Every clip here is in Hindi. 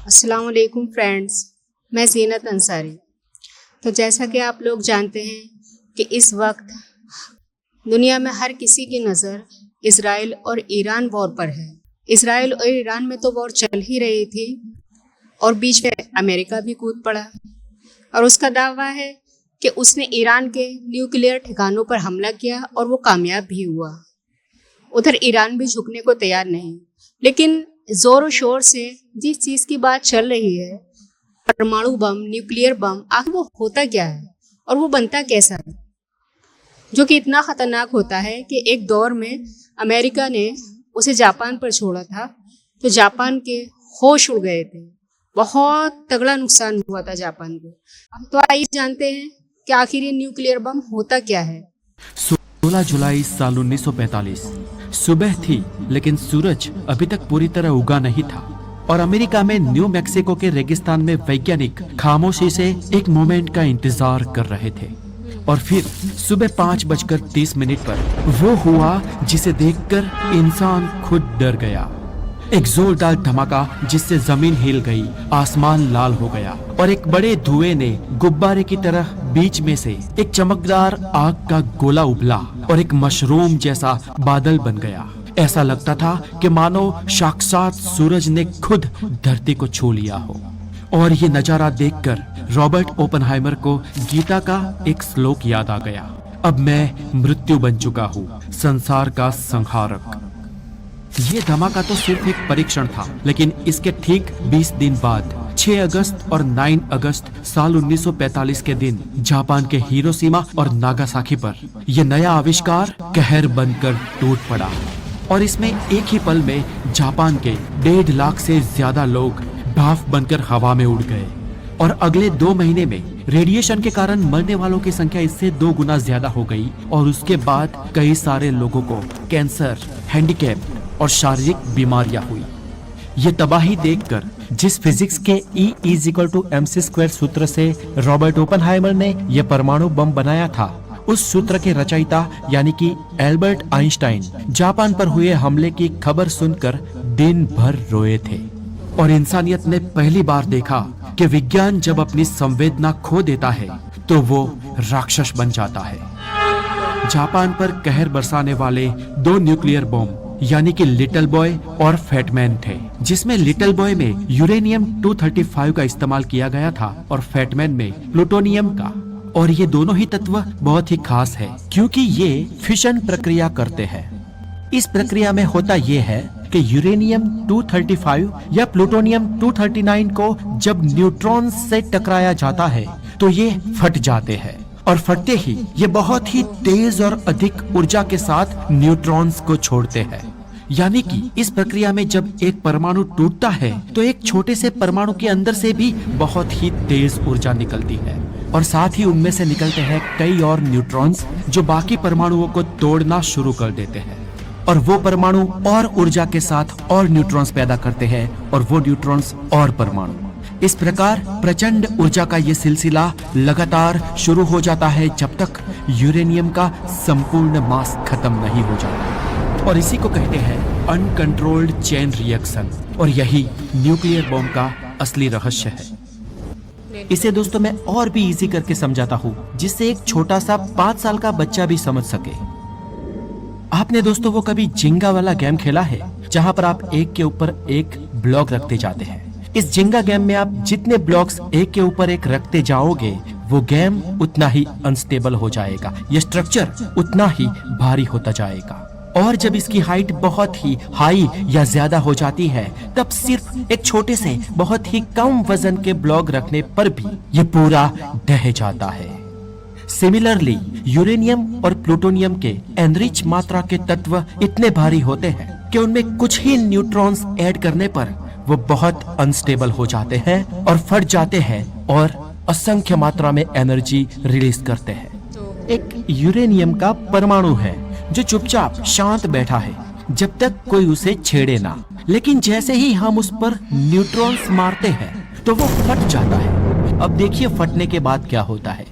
अस्सलाम वालेकुम फ्रेंड्स, मैं ज़ीनत अंसारी। तो जैसा कि आप लोग जानते हैं कि इस वक्त दुनिया में हर किसी की नज़र इज़राइल और ईरान वॉर पर है। इज़राइल और ईरान में तो वॉर चल ही रही थी और बीच में अमेरिका भी कूद पड़ा और उसका दावा है कि उसने ईरान के न्यूक्लियर ठिकानों पर हमला किया और वो कामयाब भी हुआ। उधर ईरान भी झुकने को तैयार नहीं, लेकिन जोरों शोर से जिस चीज़ की बात चल रही है, परमाणु बम, न्यूक्लियर बम, आखिर वो होता क्या है और वो बनता कैसा है, जो कि इतना ख़तरनाक होता है कि एक दौर में अमेरिका ने उसे जापान पर छोड़ा था तो जापान के होश उड़ गए थे। बहुत तगड़ा नुकसान हुआ था जापान को। तो आइए जानते हैं कि आखिर ये न्यूक्लियर बम होता क्या है। 16 जुलाई साल 1945 सुबह थी, लेकिन सूरज अभी तक पूरी तरह उगा नहीं था और अमेरिका में न्यू मैक्सिको के रेगिस्तान में वैज्ञानिक खामोशी से एक मोमेंट का इंतजार कर रहे थे। और फिर सुबह 5:30 पर वो हुआ जिसे देखकर इंसान खुद डर गया। एक जोरदार धमाका जिससे जमीन हिल गई, आसमान लाल हो गया और एक बड़े धुएं ने गुब्बारे की तरह बीच में से एक चमकदार आग का गोला उबला और एक मशरूम जैसा बादल बन गया। ऐसा लगता था कि मानो साक्षात सूरज ने खुद धरती को छू लिया हो। और ये नजारा देखकर रॉबर्ट ओपनहाइमर को गीता का एक श्लोक याद आ गया, अब मैं मृत्यु बन चुका हूँ, संसार का संहारक। ये धमाका तो सिर्फ एक परीक्षण था, लेकिन इसके ठीक 20 दिन बाद 6 अगस्त और 9 अगस्त साल 1945 के दिन जापान के हिरोशिमा और नागासाकी पर यह नया आविष्कार कहर बनकर टूट पड़ा और इसमें एक ही पल में जापान के 1.5 लाख से ज्यादा लोग भाप बनकर हवा में उड़ गए और अगले 2 महीने में रेडिएशन के कारण मरने वालों की संख्या इससे 2 गुना ज्यादा हो गई और उसके बाद कई सारे लोगों को कैंसर, हैंडीकैप और शारीरिक बीमारियां हुई। ये तबाही देखकर जिस फिजिक्स के E=mc² सूत्र से रॉबर्ट ओपनहाइमर ने यह परमाणु बम बनाया था, उस सूत्र के रचयिता यानी कि एल्बर्ट आइंस्टाइन जापान पर हुए हमले की खबर सुनकर दिन भर रोए थे। और इंसानियत ने पहली बार देखा कि विज्ञान जब अपनी संवेदना खो देता है तो वो राक्षस बन जाता है। जापान पर कहर बरसाने वाले 2 न्यूक्लियर बम यानी कि लिटिल बॉय और फैट मैन थे, जिसमें लिटिल बॉय में यूरेनियम 235 का इस्तेमाल किया गया था और फैट मैन में प्लूटोनियम का। और ये दोनों ही तत्व बहुत ही खास है क्योंकि ये फिशन प्रक्रिया करते हैं। इस प्रक्रिया में होता ये है कि यूरेनियम 235 या प्लूटोनियम 239 को जब न्यूट्रॉन से टकराया जाता है तो ये फट जाते हैं और फटते ही ये बहुत ही तेज और अधिक ऊर्जा के साथ न्यूट्रॉन्स को छोड़ते हैं। यानी कि इस प्रक्रिया में जब एक परमाणु टूटता है तो एक छोटे से परमाणु के अंदर से भी बहुत ही तेज ऊर्जा निकलती है और साथ ही उनमें से निकलते हैं कई और न्यूट्रॉन्स जो बाकी परमाणुओं को तोड़ना शुरू कर देते हैं और वो परमाणु और ऊर्जा के साथ और न्यूट्रॉन्स पैदा करते हैं और वो न्यूट्रॉन्स और परमाणु। इस प्रकार प्रचंड ऊर्जा का ये सिलसिला लगातार शुरू हो जाता है जब तक यूरेनियम का संपूर्ण मास खत्म नहीं हो जाता और इसी को कहते हैं अनकंट्रोल्ड चेन रिएक्शन और यही न्यूक्लियर बम का असली रहस्य है। इसे दोस्तों मैं और भी इजी करके समझाता हूँ जिससे एक छोटा सा 5 साल का बच्चा भी समझ सके। आपने दोस्तों वो कभी जिंगा वाला गेम खेला है जहाँ पर आप एक के ऊपर एक ब्लॉक रखते जाते हैं। इस जिंगा गेम में आप जितने ब्लॉक्स एक के ऊपर एक रखते जाओगे वो गेम उतना ही अनस्टेबल हो जाएगा, ये स्ट्रक्चर उतना ही भारी होता जाएगा और जब इसकी हाइट बहुत ही हाई या ज्यादा हो जाती है तब सिर्फ एक छोटे से बहुत ही कम वजन के ब्लॉक रखने पर भी ये पूरा ढह जाता है। सिमिलरली यूरेनियम और प्लूटोनियम के एनरिच मात्रा के तत्व इतने भारी होते हैं कि उनमें कुछ ही न्यूट्रॉन्स ऐड करने पर वो बहुत अनस्टेबल हो जाते हैं और फट जाते हैं और असंख्य मात्रा में एनर्जी रिलीज करते हैं। एक यूरेनियम का परमाणु है जो चुपचाप शांत बैठा है जब तक कोई उसे छेड़े ना, लेकिन जैसे ही हम उस पर न्यूट्रॉन्स मारते हैं तो वो फट जाता है। अब देखिए फटने के बाद क्या होता है।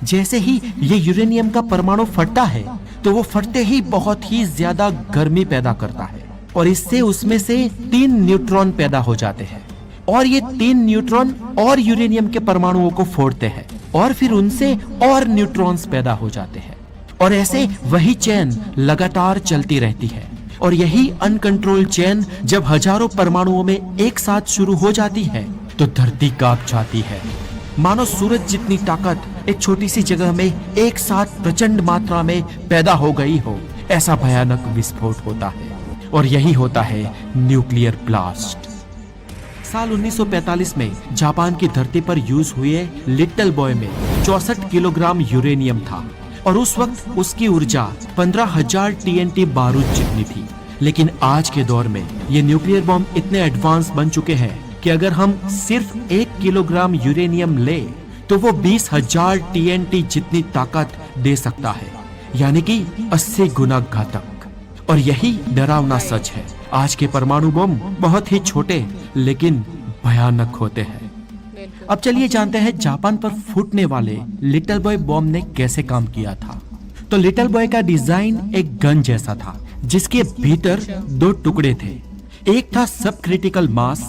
जैसे ही ये यूरेनियम का परमाणु फटता है तो वो फटते ही बहुत ही ज्यादा गर्मी पैदा करता है और इससे उसमें से 3 न्यूट्रॉन पैदा हो जाते हैं और ये 3 न्यूट्रॉन और यूरेनियम के परमाणुओं को फोड़ते हैं और फिर उनसे और न्यूट्रॉन्स पैदा हो जाते हैं और ऐसे वही चेन लगातार चलती रहती है। और यही अनकंट्रोल चेन जब हजारों परमाणुओं में एक साथ शुरू हो जाती है तो धरती कांप जाती है। मानो सूरज जितनी ताकत एक छोटी सी जगह में एक साथ प्रचंड मात्रा में पैदा हो गई हो, ऐसा भयानक विस्फोट होता है और यही होता है न्यूक्लियर ब्लास्ट। साल 1945 में जापान की धरती पर यूज हुए लिटिल बॉय में 64 किलोग्राम यूरेनियम था और उस वक्त उसकी ऊर्जा 15,000 TNT बारूद जितनी थी। लेकिन आज के दौर में ये न्यूक्लियर बॉम्ब इतने एडवांस बन चुके हैं कि अगर हम सिर्फ 1 किलोग्राम यूरेनियम ले तो वो 20,000 TNT जितनी ताकत दे सकता है, यानी कि 80 गुना घातक। और यही डरावना सच है। आज के परमाणु बम बहुत ही छोटे लेकिन भयानक होते हैं। अब चलिए जानते हैं जापान पर फूटने वाले लिटिल बॉय बॉम्ब ने कैसे काम किया था। तो लिटिल बॉय का डिजाइन एक गन जैसा था जिसके भीतर 2 टुकड़े थे। एक था सब क्रिटिकल मास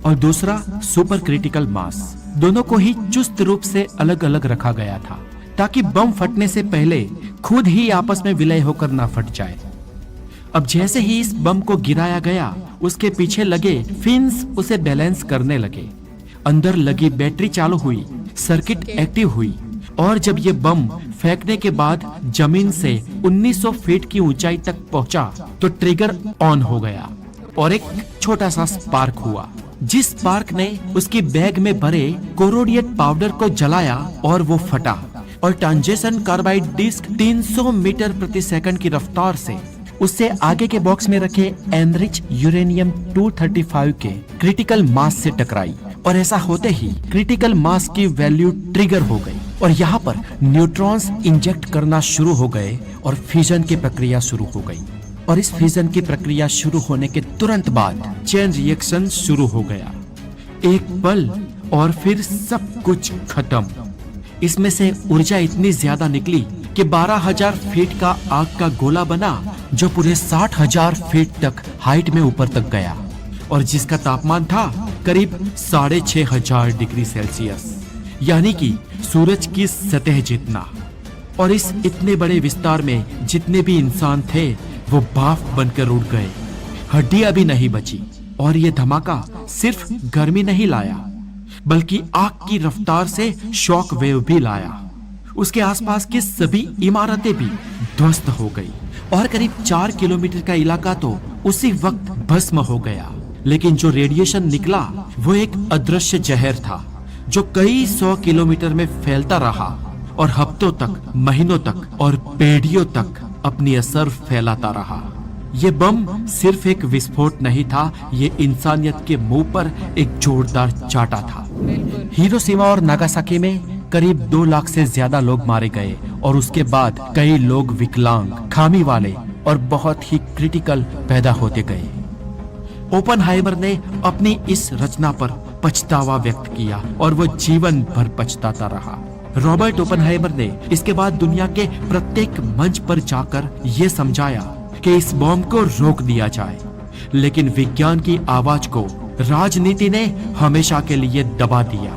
और दूसरा सुपर क्रिटिकल मास। दोनों को ही चुस्त रूप से अलग अलग रखा गया था ताकि बम फटने से पहले खुद ही आपस में विलय होकर ना फट जाए। अब जैसे ही इस बम को गिराया गया उसके पीछे लगे फिन्स उसे बैलेंस करने लगे। अंदर लगी बैटरी चालू हुई, सर्किट एक्टिव हुई और जब ये बम फेंकने के बाद जमीन से 1900 फीट की ऊंचाई तक पहुंचा तो ट्रिगर ऑन हो गया और एक छोटा सा स्पार्क हुआ। जिस स्पार्क ने उसकी बैग में भरे कोरोडिएट पाउडर को जलाया और वो फटा और टंजन कार्बाइड डिस्क 300 मीटर प्रति सेकंड की रफ्तार से उससे आगे के बॉक्स में रखे एनरिच यूरेनियम 235 के क्रिटिकल मास से टकराई और ऐसा होते ही क्रिटिकल मास की वैल्यू ट्रिगर हो गई और यहाँ पर न्यूट्रॉन्स इंजेक्ट करना शुरू हो गए और फ्यूजन की प्रक्रिया शुरू हो गई। और इस फ्यूजन की प्रक्रिया शुरू होने के तुरंत बाद चेन रिएक्शन शुरू हो गया। एक पल और फिर सब कुछ खत्म। इसमें से ऊर्जा इतनी ज्यादा निकली कि 12,000 फीट का आग का गोला बना जो पूरे 60,000 फीट तक हाइट में ऊपर तक गया और जिसका तापमान था करीब 6,500 डिग्री सेल्सियस, यानी कि सूरज की सतह जितना। और इस इतने बड़े विस्तार में जितने भी इंसान थे वो भाप बनकर उड़ गए, हड्डियां भी नहीं बची। और ये धमाका सिर्फ गर्मी नहीं लाया बल्कि आग की रफ्तार से शॉक वेव भी लाया। उसके आसपास की सभी इमारतें भी ध्वस्त हो गई और करीब 4 किलोमीटर का इलाका तो उसी वक्त भस्म हो गया। लेकिन जो रेडिएशन निकला वो एक अदृश्य जहर था जो कई 100 किलोमीटर में फैलता रहा और हफ्तों तक, महीनों तक और पीढ़ियों तक अपनी असर फैलाता रहा। ये बम सिर्फ एक विस्फोट नहीं था, ये इंसानियत के मुंह पर एक जोरदार चाटा था। हिरोशिमा और नागासाकी में करीब 2 लाख से ज्यादा लोग मारे गए और उसके बाद कई लोग विकलांग, खामी वाले और बहुत ही क्रिटिकल पैदा होते गए। ओपनहाइमर ने अपनी इस रचना पर पछतावा व्यक्त किया और वो जीवन भर पछताता रहा। रॉबर्ट ओपनहाइमर ने इसके बाद दुनिया के प्रत्येक मंच पर जाकर ये समझाया कि इस बॉम्ब को रोक दिया जाए, लेकिन विज्ञान की आवाज को राजनीति ने हमेशा के लिए दबा दिया।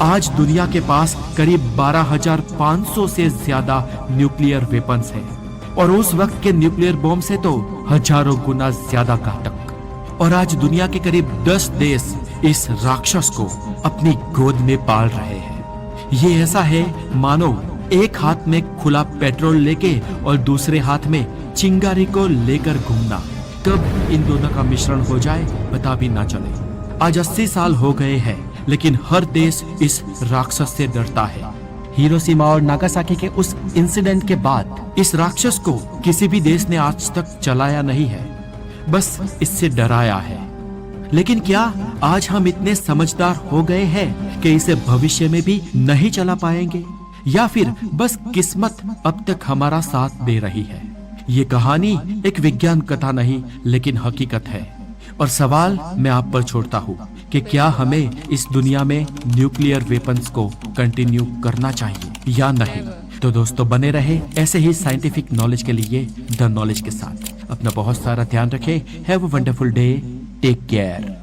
आज दुनिया के पास करीब 12,500 से ज्यादा न्यूक्लियर वेपन्स हैं और उस वक्त के न्यूक्लियर बॉम्ब से तो हजारों गुना ज्यादा घातक। और आज दुनिया के करीब 10 देश इस राक्षस को अपनी गोद में पाल रहे हैं। ये ऐसा है मानो एक हाथ में खुला पेट्रोल लेके और दूसरे हाथ में चिंगारी को लेकर घूमना, कब इन दोनों का मिश्रण हो जाए पता भी ना चले। आज 80 साल हो गए हैं लेकिन हर देश इस राक्षस से डरता है। हिरोशिमा और नागासाकी के उस इंसिडेंट के बाद इस राक्षस को किसी भी देश ने आज तक चलाया नहीं है, बस इससे डराया है। लेकिन क्या आज हम इतने समझदार हो गए हैं कि इसे भविष्य में भी नहीं चला पाएंगे, या फिर बस किस्मत अब तक हमारा साथ दे रही है? ये कहानी एक विज्ञान कथा नहीं लेकिन हकीकत है। और सवाल मैं आप पर छोड़ता हूँ कि क्या हमें इस दुनिया में न्यूक्लियर वेपन्स को कंटिन्यू करना चाहिए या नहीं। तो दोस्तों बने रहे ऐसे ही साइंटिफिक नॉलेज के लिए द नॉलेज के साथ। अपना बहुत सारा ध्यान रखें। Have a wonderful day, take care.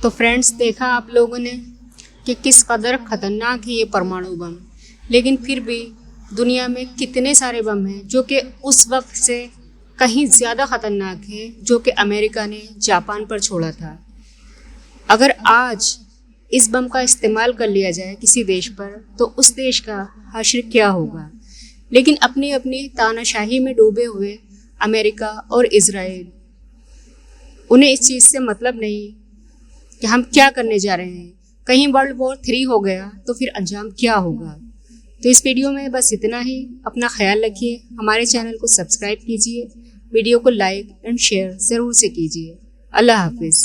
तो फ्रेंड्स, देखा आप लोगों ने कि किस कदर ख़तरनाक है ये परमाणु बम। लेकिन फिर भी दुनिया में कितने सारे बम हैं जो कि उस वक्त से कहीं ज़्यादा ख़तरनाक है, जो कि अमेरिका ने जापान पर छोड़ा था। अगर आज इस बम का इस्तेमाल कर लिया जाए किसी देश पर, तो उस देश का हश्र क्या होगा। लेकिन अपनी अपनी तानाशाही में डूबे हुए अमेरिका और इज़राइल, उन्हें इस चीज़ से मतलब नहीं कि हम क्या करने जा रहे हैं। कहीं वर्ल्ड वॉर 3 हो गया तो फिर अंजाम क्या होगा। तो इस वीडियो में बस इतना ही। अपना ख्याल रखिए, हमारे चैनल को सब्सक्राइब कीजिए, वीडियो को लाइक एंड शेयर ज़रूर से कीजिए। अल्लाह हाफिज़।